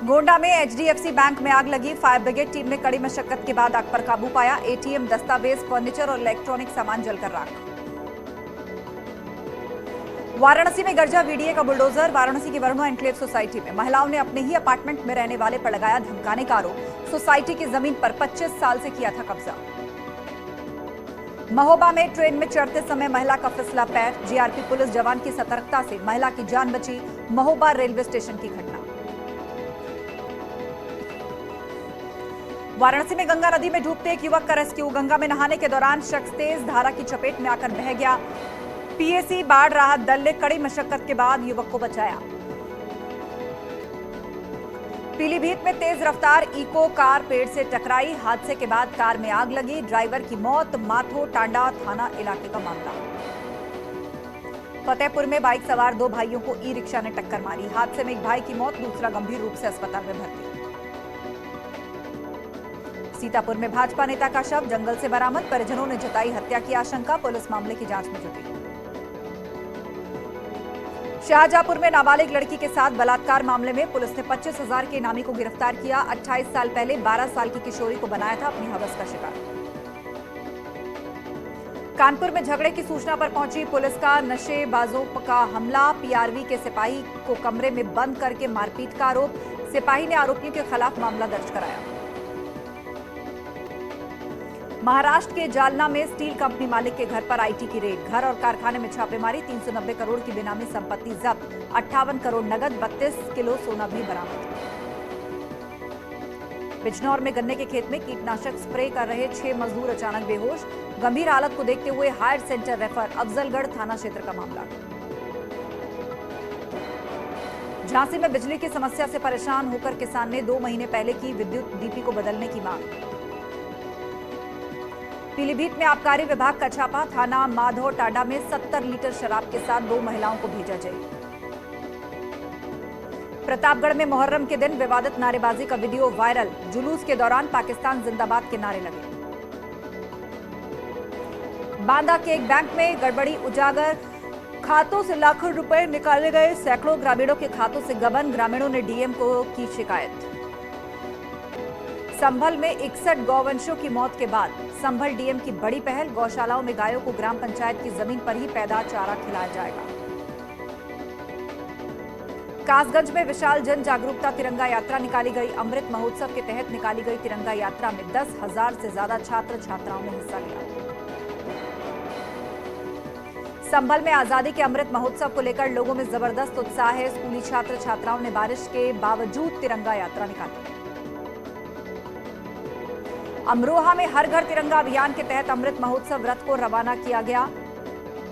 गोंडा में HDFC bank में आग लगी। फायर ब्रिगेड टीम ने कड़ी मशक्कत के बाद आग पर काबू पाया। एटीएम, दस्तावेज, फर्नीचर और इलेक्ट्रॉनिक सामान जलकर राख। वाराणसी में गरजा वीडीए का बुलडोजर। वाराणसी की वरुणा एन्क्लेव सोसाइटी में महिलाओं ने अपने ही अपार्टमेंट में रहने वाले पर लगाया धमकाने का आरोप। सोसाइटी की जमीन पर 25 साल से किया था कब्जा। महोबा में ट्रेन में चढ़ते समय महिला का फिसला पैर। जीआरपी पुलिस जवान की सतर्कता से महिला की जान बची। महोबा रेलवे स्टेशन की घटना। वाराणसी में गंगा नदी में डूबते एक युवक का रेस्क्यू। गंगा में नहाने के दौरान शख्स तेज धारा की चपेट में आकर बह गया। पीएसी बाढ़ राहत दल ने कड़ी मशक्कत के बाद युवक को बचाया। पीलीभीत में तेज रफ्तार इको कार पेड़ से टकराई। हादसे के बाद कार में आग लगी। ड्राइवर की मौत। माथो टांडा थाना इलाके का मामला। फतेहपुर में बाइक सवार दो भाइयों को ई रिक्शा ने टक्कर मारी। हादसे में एक भाई की मौत, दूसरा गंभीर रूप से अस्पताल में भर्ती। सीतापुर में भाजपा नेता का शव जंगल से बरामद। परिजनों ने जताई हत्या की आशंका। पुलिस मामले की जांच में जुटी। शाहजहांपुर में नाबालिग लड़की के साथ बलात्कार मामले में पुलिस ने 25,000 के इनामी को गिरफ्तार किया। 28 साल पहले 12 साल की किशोरी को बनाया था अपनी हवस का शिकार। कानपुर में झगड़े की सूचना पर पहुंची पुलिस का नशेबाजों का हमला। पीआरवी के सिपाही को कमरे में बंद करके मारपीट का आरोप। सिपाही ने आरोपियों के खिलाफ मामला दर्ज कराया। महाराष्ट्र के जालना में स्टील कंपनी मालिक के घर पर आईटी की रेड। घर और कारखाने में छापेमारी। 390 करोड़ की बेनामी संपत्ति जब्त। 58 करोड़ नगद, 32 किलो सोना भी बरामद। बिजनौर में गन्ने के खेत में कीटनाशक स्प्रे कर रहे 6 मजदूर अचानक बेहोश। गंभीर हालत को देखते हुए हायर सेंटर रेफर। अफजलगढ़ थाना क्षेत्र का मामला। झांसी में बिजली की समस्या से परेशान होकर किसान ने 2 महीने पहले की विद्युत डीपी को बदलने की मांग। पीलीभीत में आबकारी विभाग का छापा। थाना माधो टांडा में 70 लीटर शराब के साथ 2 महिलाओं को भेजा जेल। प्रतापगढ़ में मुहर्रम के दिन विवादित नारेबाजी का वीडियो वायरल। जुलूस के दौरान पाकिस्तान जिंदाबाद के नारे लगे। बांदा के एक बैंक में गड़बड़ी उजागर। खातों से लाखों रुपए निकाले गए। सैकड़ों ग्रामीणों के खातों से गबन। ग्रामीणों ने डीएम को की शिकायत। संभल में 61 गौवंशों की मौत के बाद संभल डीएम की बड़ी पहल। गौशालाओं में गायों को ग्राम पंचायत की जमीन पर ही पैदा चारा खिलाया जाएगा। कासगंज में विशाल जन जागरूकता तिरंगा यात्रा निकाली गई। अमृत महोत्सव के तहत निकाली गई तिरंगा यात्रा में 10,000 से ज्यादा छात्र छात्राओं ने हिस्सा लिया। संभल में आजादी के अमृत महोत्सव को लेकर लोगों में जबरदस्त उत्साह है। स्कूली छात्र छात्राओं ने बारिश के बावजूद तिरंगा यात्रा निकाली। अमरोहा में हर घर तिरंगा अभियान के तहत अमृत महोत्सव रथ को रवाना किया गया।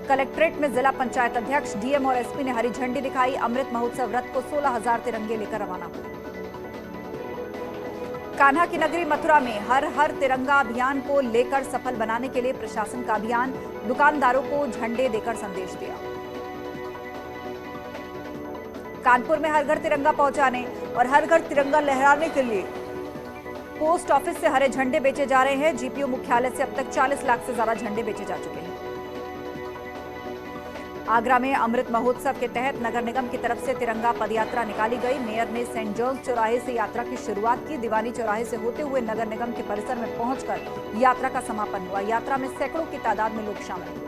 कलेक्ट्रेट में जिला पंचायत अध्यक्ष, डीएम और एसपी ने हरी झंडी दिखाई। अमृत महोत्सव रथ को 16,000 तिरंगे लेकर रवाना हुए। कान्हा की नगरी मथुरा में हर तिरंगा अभियान को लेकर सफल बनाने के लिए प्रशासन का अभियान। दुकानदारों को झंडे देकर संदेश दिया। कानपुर में हर घर तिरंगा पहुंचाने और हर घर तिरंगा लहराने के लिए पोस्ट ऑफिस से हरे झंडे बेचे जा रहे हैं। जीपीओ मुख्यालय से अब तक 40 लाख से ज्यादा झंडे बेचे जा चुके हैं। आगरा में अमृत महोत्सव के तहत नगर निगम की तरफ से तिरंगा पदयात्रा निकाली गई। मेयर ने सेंट जॉन्स चौराहे से यात्रा की शुरुआत की। दीवानी चौराहे से होते हुए नगर निगम के परिसर में पहुंचकर यात्रा का समापन हुआ। यात्रा में सैकड़ों की तादाद में लोग शामिल हुए।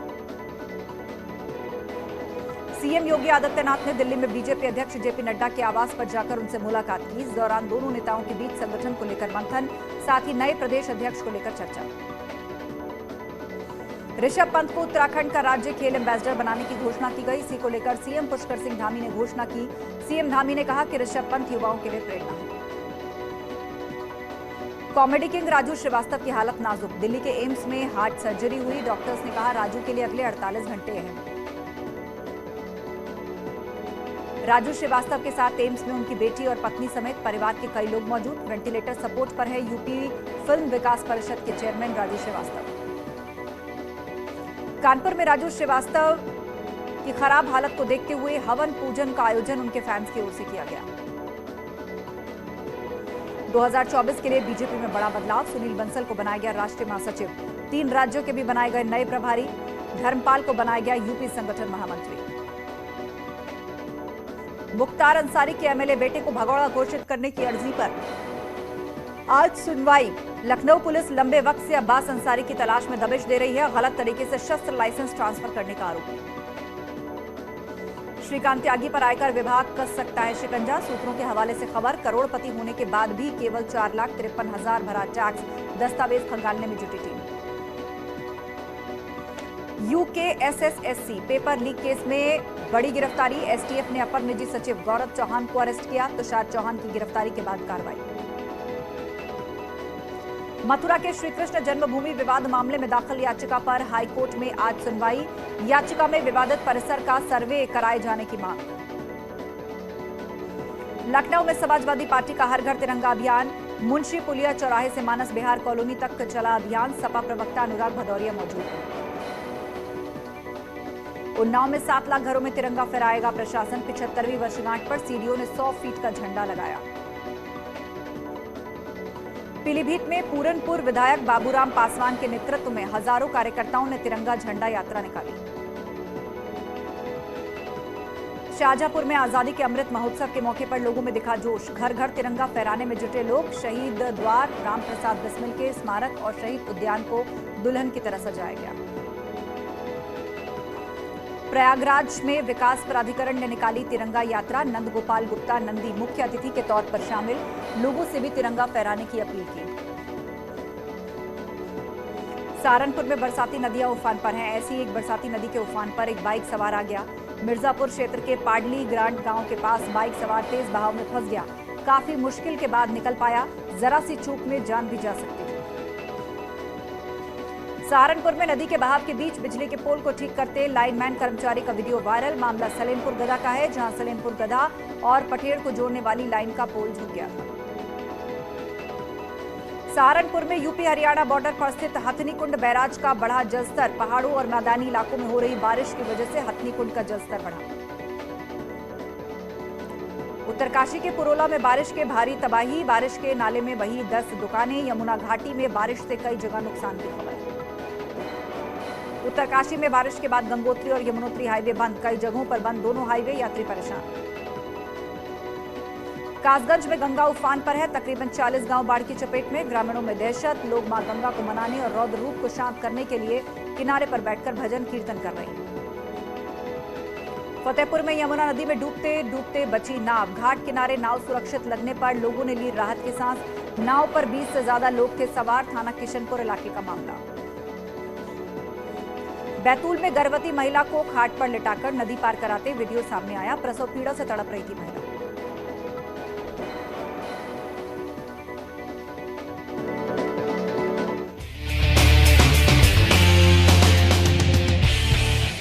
सीएम योगी आदित्यनाथ ने दिल्ली में बीजेपी अध्यक्ष जेपी नड्डा के आवास पर जाकर उनसे मुलाकात की। इस दौरान दोनों नेताओं के बीच संगठन को लेकर मंथन, साथ ही नए प्रदेश अध्यक्ष को लेकर चर्चा। ऋषभ पंत को उत्तराखंड का राज्य खेल एम्बेसडर बनाने की घोषणा की गई। इसी को लेकर सीएम पुष्कर सिंह धामी ने घोषणा की। सीएम धामी ने कहा कि ऋषभ पंत युवाओं के लिए प्रेरणा है। कॉमेडी किंग राजू श्रीवास्तव की हालत नाजुक। दिल्ली के एम्स में हार्ट सर्जरी हुई। डॉक्टर्स ने कहा राजू के लिए अगले 48 घंटे अहम। राजू श्रीवास्तव के साथ एम्स में उनकी बेटी और पत्नी समेत परिवार के कई लोग मौजूद। वेंटिलेटर सपोर्ट पर है यूपी फिल्म विकास परिषद के चेयरमैन राजू श्रीवास्तव। कानपुर में राजू श्रीवास्तव की खराब हालत को देखते हुए हवन पूजन का आयोजन उनके फैंस की ओर से किया गया। 2024 के लिए बीजेपी में बड़ा बदलाव। सुनील बंसल को बनाया गया राष्ट्रीय महासचिव। 3 राज्यों के भी बनाए गए नए प्रभारी। धर्मपाल को बनाया गया यूपी संगठन महामंत्री। मुख्तार अंसारी के एमएलए बेटे को भगौड़ा घोषित करने की अर्जी पर आज सुनवाई। लखनऊ पुलिस लंबे वक्त से अब्बास अंसारी की तलाश में दबिश दे रही है। गलत तरीके से शस्त्र लाइसेंस ट्रांसफर करने का आरोप। श्रीकांत त्यागी पर आयकर विभाग कस सकता है शिकंजा। सूत्रों के हवाले से खबर। करोड़पति होने के बाद भी केवल 4,53,000 भरा टैक्स। दस्तावेज खंगालने में जुटी team. UKSSSC paper leak case में बड़ी गिरफ्तारी। एसटीएफ ने अपर निजी सचिव गौरव चौहान को अरेस्ट किया। तुषार चौहान की गिरफ्तारी के बाद कार्रवाई। मथुरा के श्रीकृष्ण जन्मभूमि विवाद मामले में दाखिल याचिका पर हाईकोर्ट में आज सुनवाई। याचिका में विवादित परिसर का सर्वे कराए जाने की मांग। लखनऊ में समाजवादी पार्टी का हर घर तिरंगा अभियान। मुंशी पुलिया चौराहे से मानस बिहार कॉलोनी तक चला अभियान। सपा प्रवक्ता अनुराग भदौरिया मौजूद हैं। उन्नाव में 7 लाख घरों में तिरंगा फहराएगा प्रशासन। 75वीं वर्षगांठ पर सीडीओ ने 100 फीट का झंडा लगाया। पीलीभीत में पूरनपुर विधायक बाबूराम पासवान के नेतृत्व में हजारों कार्यकर्ताओं ने तिरंगा झंडा यात्रा निकाली। शाहजहांपुर में आजादी के अमृत महोत्सव के मौके पर लोगों में दिखा जोश। घर घर तिरंगा फहराने में जुटे लोग। शहीद द्वार, राम प्रसाद बिस्मिल के स्मारक और शहीद उद्यान को दुल्हन की तरह सजाया गया। प्रयागराज में विकास प्राधिकरण ने निकाली तिरंगा यात्रा। नंद गोपाल गुप्ता नंदी मुख्य अतिथि के तौर पर शामिल। लोगों से भी तिरंगा फहराने की अपील की। सहारनपुर में बरसाती नदियां उफान पर हैं। ऐसी एक बरसाती नदी के उफान पर एक बाइक सवार आ गया। मिर्जापुर क्षेत्र के पाडली ग्रांट गांव के पास बाइक सवार तेज बहाव में फंस गया। काफी मुश्किल के बाद निकल पाया। जरा सी चूक में जान भी जा सकती थी। सहारनपुर में नदी के बहाव के बीच बिजली के पोल को ठीक करते लाइनमैन कर्मचारी का वीडियो वायरल। मामला सलेमपुर गधा का है, जहां सलेमपुर गधा और पटेड़ को जोड़ने वाली लाइन का पोल झुक गया था। सहारनपुर में यूपी हरियाणा बॉर्डर पर स्थित हथनीकुंड बैराज का बढ़ा जलस्तर। पहाड़ों और मैदानी इलाकों में हो रही बारिश की वजह से हथनीकुंड का जलस्तर बढ़ा। उत्तरकाशी के पुरोला में बारिश के भारी तबाही। बारिश के नाले में बही 10 दुकानें। यमुना घाटी में बारिश से कई जगह नुकसान की खबर। उत्तरकाशी में बारिश के बाद गंगोत्री और यमुनोत्री हाईवे बंद। कई जगहों पर बंद दोनों हाईवे। यात्री परेशान। कासगंज में गंगा उफान पर है। तकरीबन 40 गांव बाढ़ की चपेट में। ग्रामीणों में दहशत। लोग मां गंगा को मनाने और रौद्र रूप को शांत करने के लिए किनारे पर बैठकर भजन कीर्तन कर रहे हैं। फतेहपुर में यमुना नदी में डूबते डूबते बची नाव। घाट किनारे नाव सुरक्षित लगने पर लोगों ने ली राहत की सांस। नाव पर 20 से ज्यादा लोग थे सवार। थाना किशनपुर इलाके का मामला। बैतूल में गर्भवती महिला को खाट पर लिटाकर नदी पार कराते वीडियो सामने आया। प्रसव पीड़ा से तड़प रही थी महिला।